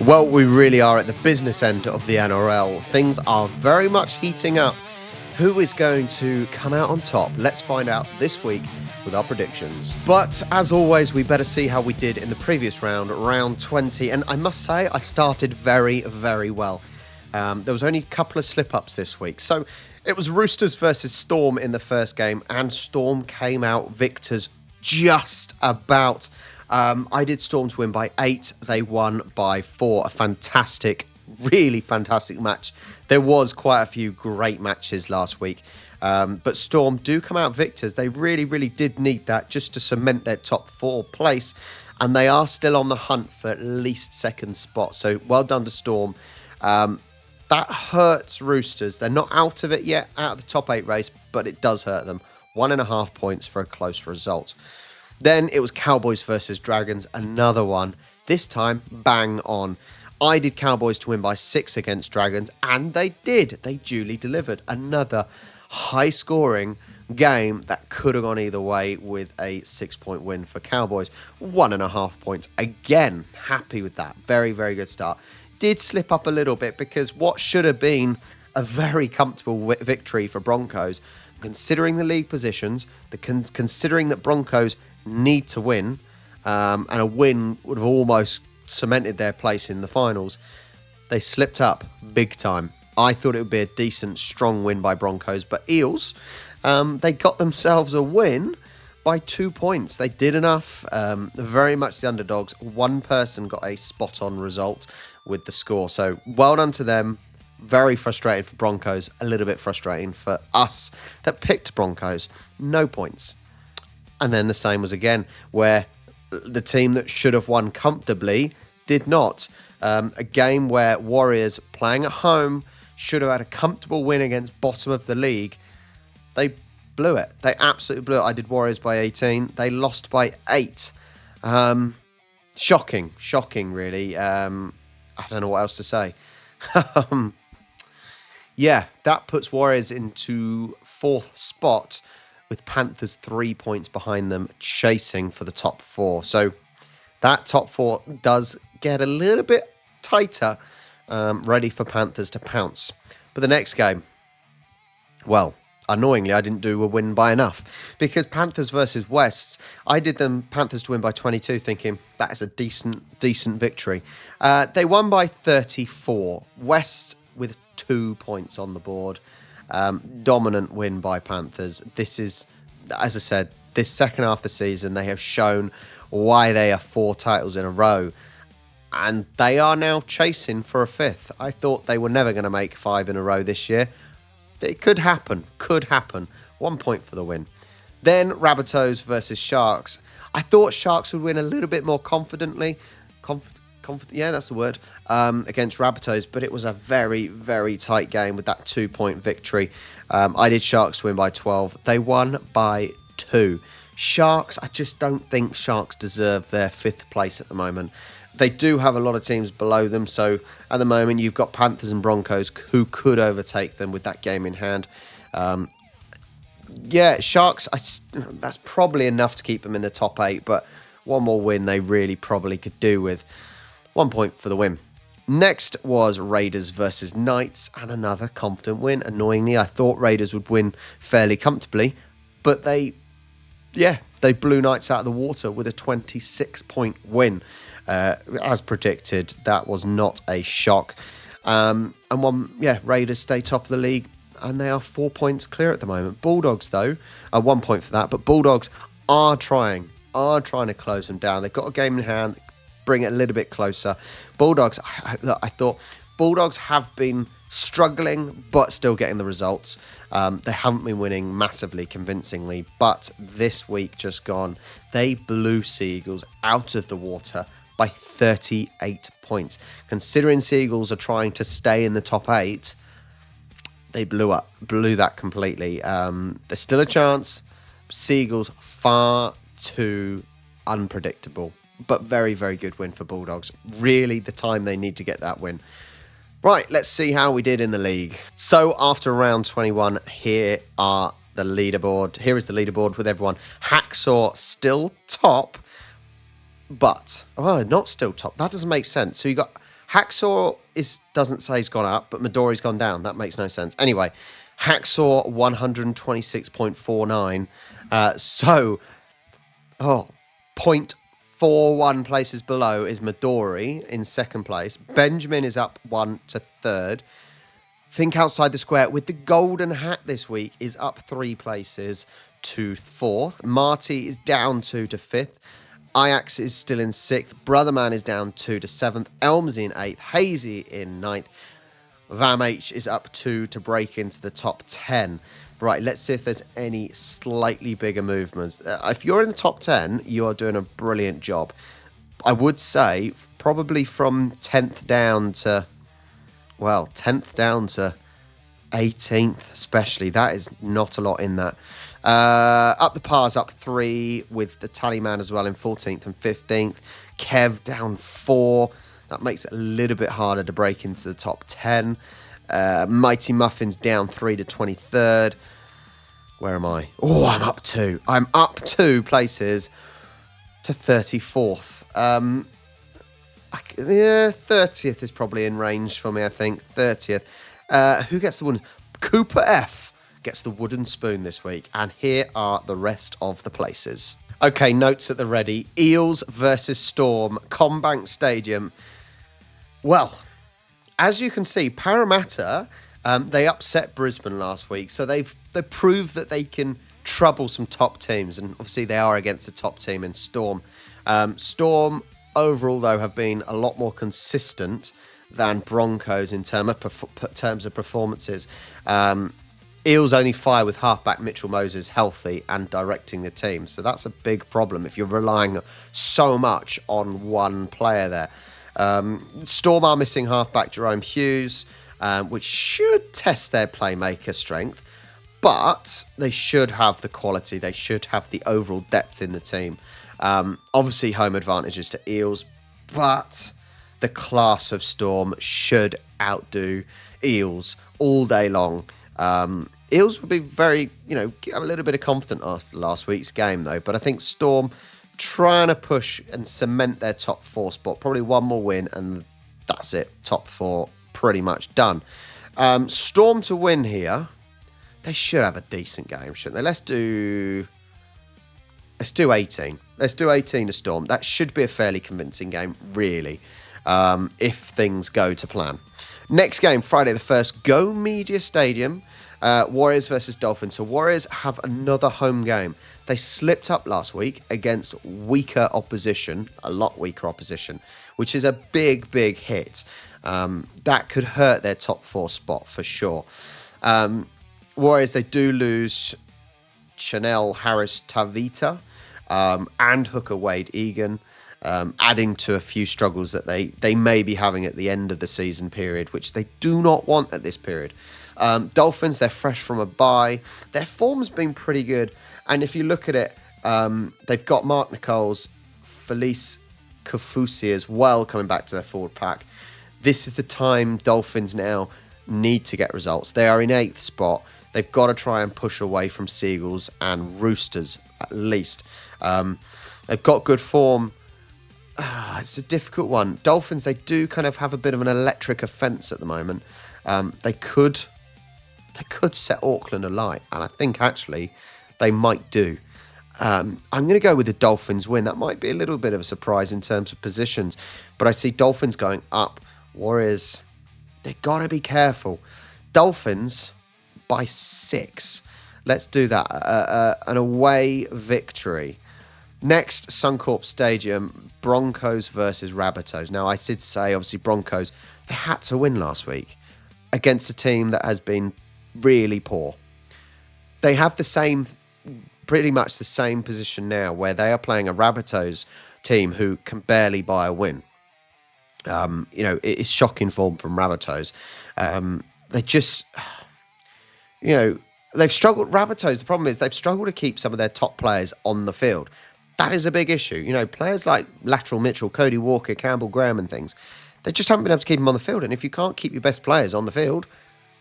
Well, we really are at the business end of the NRL. Things are very much heating up. Who is going to come out on top? Let's find out this week with our predictions. But as always, we better see how we did in the previous round, round 20. And I must say, I started very, very well. There was only a couple of slip-ups this week. So it was Roosters versus Storm in the first game, and Storm came out victors just about. I did Storm to win by 8. They won by 4. A fantastic, really fantastic match. There was quite a few great matches last week. But Storm do come out victors. They really, really did need that just to cement their top 4 place. And they are still on the hunt for at least second spot. So well done to Storm. That hurts Roosters. They're not out of it yet, out of the top 8 race, but it does hurt them. 1.5 points for a close result. Then it was Cowboys versus Dragons, another one. This time, bang on. I did Cowboys to win by 6 against Dragons, and they did. They duly delivered. Another high-scoring game that could have gone either way with a 6-point win for Cowboys. 1.5 points. Again, happy with that. Very, very good start. Did slip up a little bit because what should have been a very comfortable victory for Broncos, considering the league positions, considering that Broncos need to win, and a win would have almost cemented their place in the finals, they slipped up big time. I thought it would be a decent, strong win by Broncos, but Eels, they got themselves a win by 2 points. They did enough. Very much the underdogs. One person got a spot-on result with the score, so well done to them. Very frustrating for Broncos, a little bit frustrating for us that picked Broncos. No points. And then the same was again, where the team that should have won comfortably did not. A game where Warriors, playing at home, should have had a comfortable win against bottom of the league. They blew it. They absolutely blew it. I did Warriors by 18. They lost by 8. Shocking, really. I don't know what else to say. Yeah, that puts Warriors into 4th spot, with Panthers 3 points behind them, chasing for the top 4. So that top 4 does get a little bit tighter, ready for Panthers to pounce. But the next game, well, annoyingly, I didn't do a win by enough, because Panthers versus Wests, I did them Panthers to win by 22, thinking that is a decent victory. They won by 34. Wests with 2 points on the board. Dominant win by Panthers. This is, as I said, this second half of the season, they have shown why they are 4 titles in a row. And they are now chasing for a 5th. I thought they were never going to make 5 in a row this year. It could happen. 1 point for the win. Then Rabbitohs versus Sharks. I thought Sharks would win a little bit more confidently. Yeah, that's the word. Against Rabbitohs, but it was a very, very tight game with that 2-point victory. I did Sharks to win by 12. They won by 2. Sharks, I just don't think Sharks deserve their 5th place at the moment. They do have a lot of teams below them, so at the moment you've got Panthers and Broncos who could overtake them with that game in hand. Yeah, Sharks, that's probably enough to keep them in the top 8, but one more win they really probably could do with. 1 point for the win. Next was Raiders versus Knights, and another confident win. Annoyingly, I thought Raiders would win fairly comfortably, but they blew Knights out of the water with a 26-point win. As predicted, that was not a shock. Raiders stay top of the league, and they are 4 points clear at the moment. Bulldogs, though, 1 point for that, but Bulldogs are trying to close them down. They've got a game in hand, bring it a little bit closer. Bulldogs, I thought Bulldogs have been struggling, but still getting the results. They haven't been winning massively, convincingly, but this week just gone, they blew Sea Eagles out of the water by 38 points. Considering Sea Eagles are trying to stay in the top 8, they blew that completely. There's still a chance. Sea Eagles far too unpredictable, but very, very good win for Bulldogs. Really the time they need to get that win. Right, let's see how we did in the league. So after round 21, here is the leaderboard with everyone. Hacksaw still top, but not still top. That doesn't make sense. So you got Hacksaw doesn't say he's gone up, but Midori's gone down. That makes no sense. Anyway, Hacksaw 126.49. So, 0.41 places below is Midori in second place. Benjamin is up 1 to third. Think Outside the Square with the golden hat this week is up 3 places to fourth. Marty is down 2 to fifth. Ajax is still in 6th. Brotherman is down 2 to 7th. Elmsy in 8th. Hazy in 9th. Vam H is up 2 to break into the top 10. Right, let's see if there's any slightly bigger movements. If you're in the top 10, you are doing a brilliant job. I would say probably from 10th down to 18th especially. That is not a lot in that. Up the Pars up 3 with the Tallyman as well in 14th and 15th. Kev down 4. That makes it a little bit harder to break into the top 10. Mighty Muffins down 3 to 23rd. Where am I? Oh, I'm up 2. I'm up 2 places to 34th. 30th is probably in range for me, I think. 30th. Who gets the wooden? Cooper F gets the wooden spoon this week. And here are the rest of the places. Okay, notes at the ready. Eels versus Storm, Combank Stadium. Well, as you can see, Parramatta, they upset Brisbane last week. So they proved that they can trouble some top teams. And obviously they are against the top team in Storm. Storm, overall, though, have been a lot more consistent than Broncos in terms of performances. Eels only fire with halfback Mitchell Moses healthy and directing the team. So that's a big problem if you're relying so much on one player there. Storm are missing halfback Jerome Hughes, which should test their playmaker strength. But they should have the quality. They should have the overall depth in the team. Obviously, home advantages to Eels, but the class of Storm should outdo Eels all day long. Eels would be very, a little bit of confidence after last week's game, though. But I think Storm trying to push and cement their top 4 spot. Probably one more win, and that's it. Top 4 pretty much done. Storm to win here. They should have a decent game, shouldn't they? Let's do 18. Let's do 18 to Storm. That should be a fairly convincing game, really, if things go to plan. Next game, Friday the 1st, Go Media Stadium, Warriors versus Dolphins. So Warriors have another home game. They slipped up last week against weaker opposition, a lot weaker opposition, which is a big, big hit. That could hurt their top 4 spot for sure. Warriors, they do lose Chanel Harris Tavita and hooker Wade Egan, adding to a few struggles that they may be having at the end of the season period, which they do not want at this period. Dolphins, they're fresh from a bye. Their form's been pretty good. And if you look at it, they've got Mark Nichols, Felice Kafusi as well coming back to their forward pack. This is the time Dolphins now need to get results. They are in 8th spot. They've got to try and push away from Seagulls and Roosters, at least. They've got good form. It's a difficult one. Dolphins, they do kind of have a bit of an electric offence at the moment. They could set Auckland alight, and I think actually they might do. I'm going to go with the Dolphins win. That might be a little bit of a surprise in terms of positions, but I see Dolphins going up. Warriors, they've got to be careful. Dolphins by 6. Let's do that. An away victory. Next, Suncorp Stadium, Broncos versus Rabbitohs. Now, I did say, obviously, Broncos, they had to win last week against a team that has been really poor. They have pretty much the same position now, where they are playing a Rabbitohs team who can barely buy a win. It is shocking form from Rabbitohs. They just... they've struggled. Rabbitohs, the problem is they've struggled to keep some of their top players on the field. That is a big issue. Players like Lateral Mitchell, Cody Walker, Campbell Graham and things, they just haven't been able to keep them on the field. And if you can't keep your best players on the field,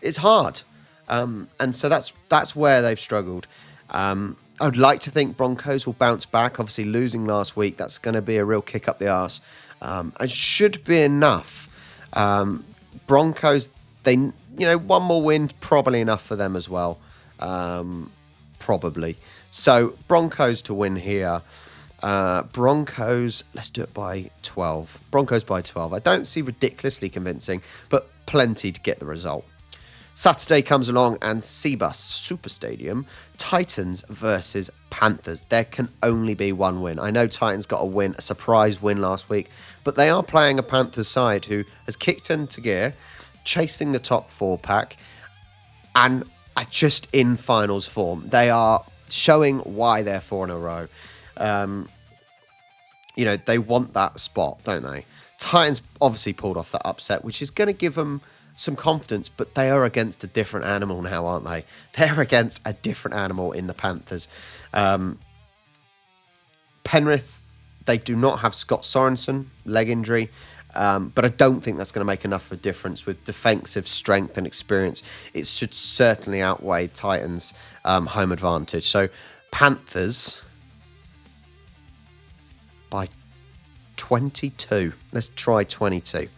it's hard. And so that's where they've struggled. I would like to think Broncos will bounce back. Obviously, losing last week, that's going to be a real kick up the arse. It should be enough Broncos, one more win, probably enough for them as well. Probably. So Broncos to win here. Broncos, let's do it by 12. Broncos by 12. I don't see ridiculously convincing, but plenty to get the result. Saturday comes along and Cbus Super Stadium, Titans versus Panthers. There can only be one win. I know Titans got a surprise win last week, but they are playing a Panthers side who has kicked into gear, chasing the top 4 pack, and are just in finals form. They are showing why they're 4 in a row. They want that spot, don't they? Titans obviously pulled off that upset, which is going to give them some confidence, but they are against a different animal now, aren't they? They're against a different animal in the Panthers. Penrith, they do not have Scott Sorensen, leg injury, but I don't think that's going to make enough of a difference with defensive strength and experience. It should certainly outweigh Titans' home advantage. So Panthers by 22. Let's try 22.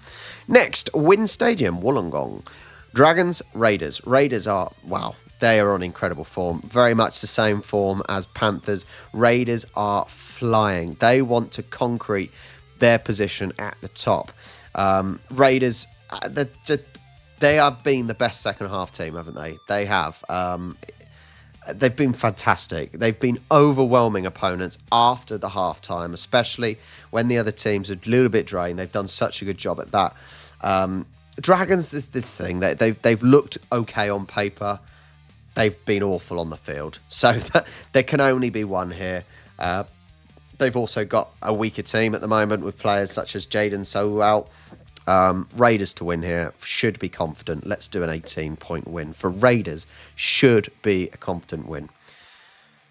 Next, Wynn Stadium, Wollongong. Dragons, Raiders. Raiders are, they are on incredible form. Very much the same form as Panthers. Raiders are flying. They want to concrete their position at the top. Raiders, they have been the best second half team, haven't they? They have. They've been fantastic. They've been overwhelming opponents after the halftime, especially when the other teams are a little bit drained. They've done such a good job at that. Dragons, this thing, they've looked okay on paper. They've been awful on the field. So there can only be one here. They've also got a weaker team at the moment with players such as Jaden Sowell. Raiders to win here. Should be confident. Let's do an 18-point win. For Raiders, should be a confident win.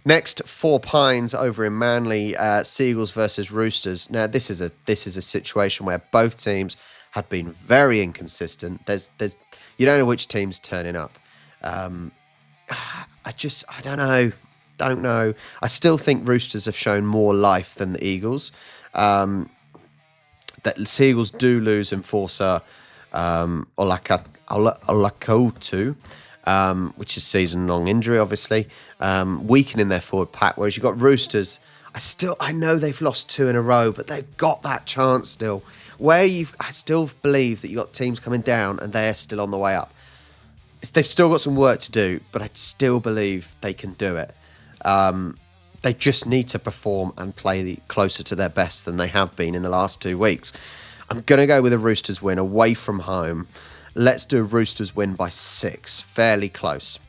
Next, Four Pines over in Manly. Seagulls versus Roosters. Now, this is a situation where both teams have been very inconsistent. There's you don't know which team's turning up. I don't know. I still think Roosters have shown more life than the Eagles. That Seagulls do lose enforcer Olakotu, which is season-long injury, obviously, weakening their forward pack. Whereas you've got Roosters, I know they've lost 2 in a row, but they've got that chance still. I still believe that you've got teams coming down and they're still on the way up. They've still got some work to do, but I still believe they can do it. They just need to perform and play closer to their best than they have been in the last 2 weeks. I'm going to go with a Roosters win away from home. Let's do a Roosters win by 6. Fairly close.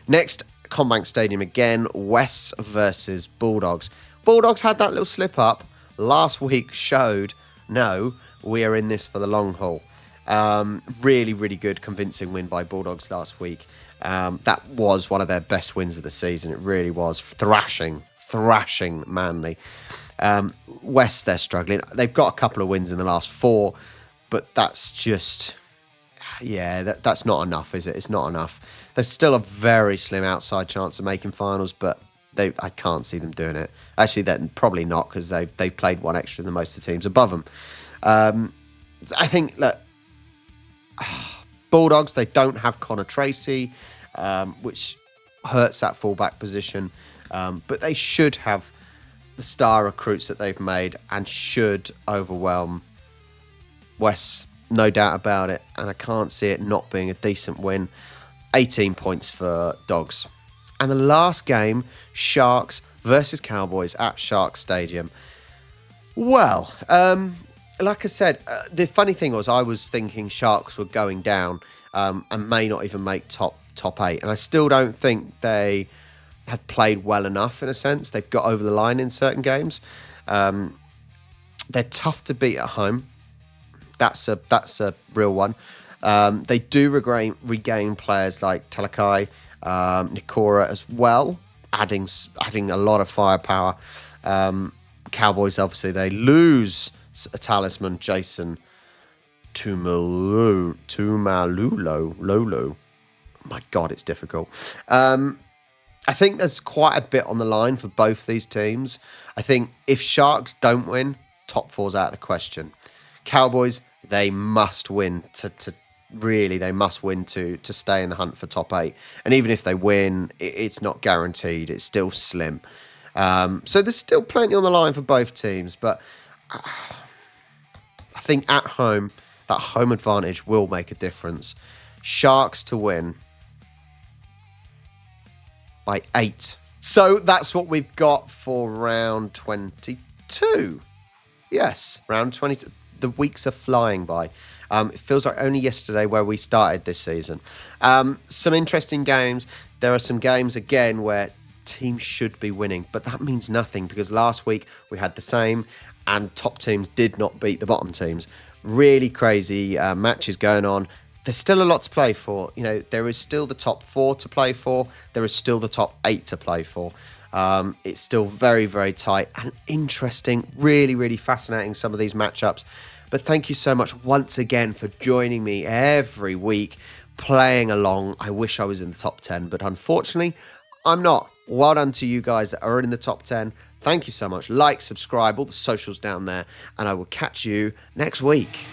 Next, Combank Stadium again. Wests versus Bulldogs. Bulldogs had that little slip up. Last week showed, no, we are in this for the long haul. Really, really good, convincing win by Bulldogs last week. That was one of their best wins of the season. It really was. Thrashing Manly. West, they're struggling. They've got a couple of wins in the last 4, but that's just, that's not enough, is it? It's not enough. There's still a very slim outside chance of making finals, but I can't see them doing it. Actually, they're probably not, because they've played one extra than most of the teams above them. I think, look, Bulldogs, they don't have Connor Tracy, which hurts that fullback position. But they should have the star recruits that they've made and should overwhelm West, no doubt about it. And I can't see it not being a decent win. 18 points for Dogs. And the last game, Sharks versus Cowboys at Sharks Stadium. Well, like I said, the funny thing was I was thinking Sharks were going down and may not even make top 8. And I still don't think they had played well enough in a sense. They've got over the line in certain games. They're tough to beat at home. That's a real one. They do regain players like Talakai, Nikora as well, adding a lot of firepower. Cowboys, obviously, they lose a talisman, Jason Tumalulo. My God, it's difficult. I think there's quite a bit on the line for both these teams. I think if Sharks don't win, top 4's out of the question. Cowboys, they must win to really, they must win to stay in the hunt for top 8. And even if they win, it's not guaranteed. It's still slim. So there's still plenty on the line for both teams. But I think at home, that home advantage will make a difference. Sharks to win by 8. So that's what we've got for round 22. Yes, round 22. The weeks are flying by. It feels like only yesterday where we started this season. Some interesting games. There are some games, again, where teams should be winning, but that means nothing because last week we had the same and top teams did not beat the bottom teams. Really crazy matches going on. There's still a lot to play for. You know, there is still the top 4 to play for. There is still the top 8 to play for. It's still very, very tight and interesting. Really, really fascinating, some of these matchups. But thank you so much once again for joining me every week, playing along. I wish I was in the top 10, but unfortunately, I'm not. Well done to you guys that are in the top 10. Thank you so much. Like, subscribe, all the socials down there, and I will catch you next week.